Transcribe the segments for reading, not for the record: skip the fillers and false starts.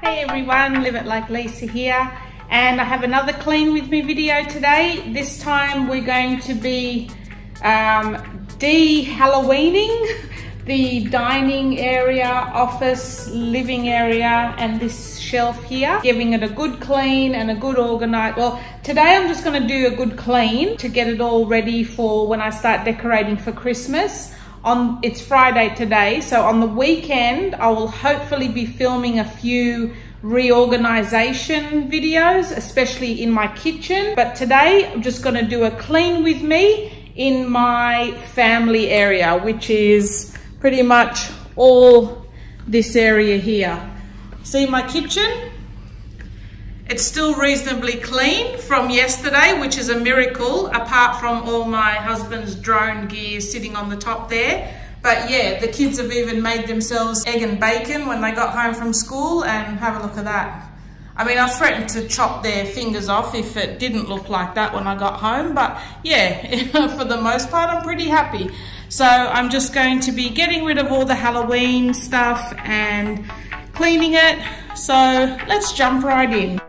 Hey everyone, Live It Like Lisa here, and I have another clean with me video today. This time we're going to be de-Halloweening the dining area, office, living area, and this shelf here, giving it a good clean and a good organize. Well, today I'm just going to do a good clean to get it all ready for when I start decorating for Christmas. It's Friday today, so on the weekend I will hopefully be filming a few reorganization videos, especially in my kitchen. But today I'm just going to do a clean with me in my family area, which is pretty much all this area here. See my kitchen? It's still reasonably clean from yesterday, which is a miracle, apart from all my husband's drone gear sitting on the top there. But yeah, the kids have even made themselves egg and bacon when they got home from school, and have a look at that. I mean, I threatened to chop their fingers off if it didn't look like that when I got home, but yeah, for the most part, I'm pretty happy. So I'm just going to be getting rid of all the Halloween stuff and cleaning it. So let's jump right in.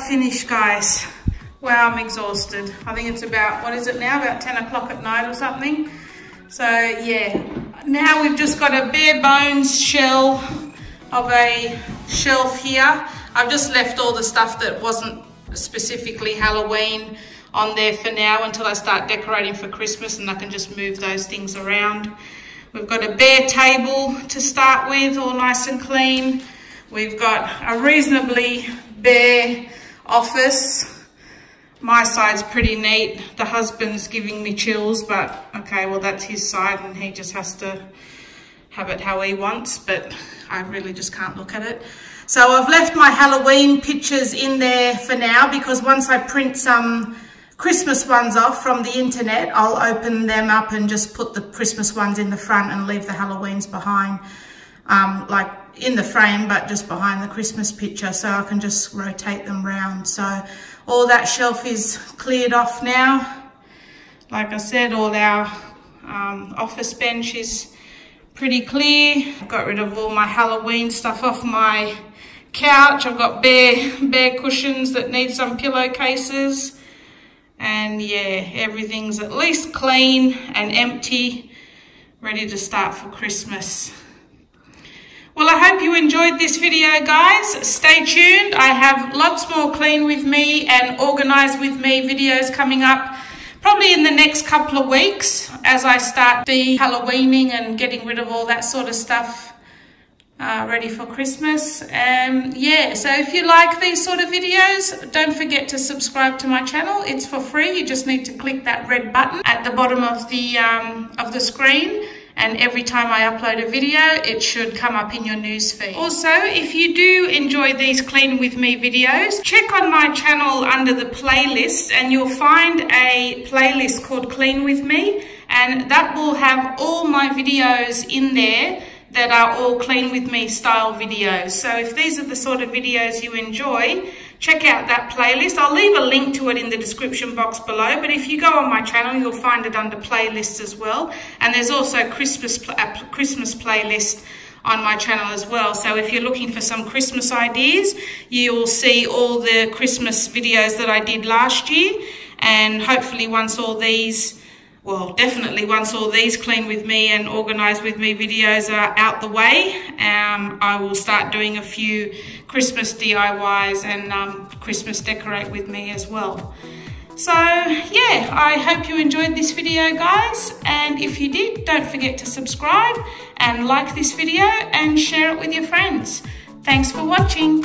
Finished, guys. Wow, I'm exhausted. I think it's about, what is it now, about 10 o'clock at night or something. So yeah, now we've just got a bare bones shell of a shelf here. I've just left all the stuff that wasn't specifically Halloween on there for now until I start decorating for Christmas, and I can just move those things around. We've got a bare table to start with, all nice and clean. We've got a reasonably bare office. My side's pretty neat. The husband's giving me chills, but okay, well, that's his side and he just has to have it how he wants, but I really just can't look at it. So I've left my Halloween pictures in there for now, because once I print some Christmas ones off from the internet, I'll open them up and just put the Christmas ones in the front and leave the Halloweens behind, like in the frame, but just behind the Christmas picture, so I can just rotate them round. So all that shelf is cleared off now. Like I said, all our office bench is pretty clear. I've got rid of all my Halloween stuff off my couch. I've got bare cushions that need some pillowcases. And yeah, everything's at least clean and empty, ready to start for Christmas. Well, I hope you enjoyed this video, guys. Stay tuned. I have lots more clean with me and organize with me videos coming up probably in the next couple of weeks as I start de-Halloweening and getting rid of all that sort of stuff ready for Christmas. Yeah, so if you like these sort of videos, don't forget to subscribe to my channel. It's for free. You just need to click that red button at the bottom of the screen. And every time I upload a video, it should come up in your newsfeed. Also, if you do enjoy these Clean With Me videos, check on my channel under the playlists and you'll find a playlist called Clean With Me, and that will have all my videos in there that are all Clean With Me style videos. So if these are the sort of videos you enjoy, check out that playlist. I'll leave a link to it in the description box below, but if you go on my channel, you'll find it under playlists as well. And there's also a Christmas playlist on my channel as well. So if you're looking for some Christmas ideas, you will see all the Christmas videos that I did last year. And hopefully once all these, well, definitely once all these Clean With Me and Organize With Me videos are out the way, I will start doing a few Christmas DIYs and Christmas Decorate With Me as well. So yeah, I hope you enjoyed this video, guys. And if you did, don't forget to subscribe and like this video and share it with your friends. Thanks for watching.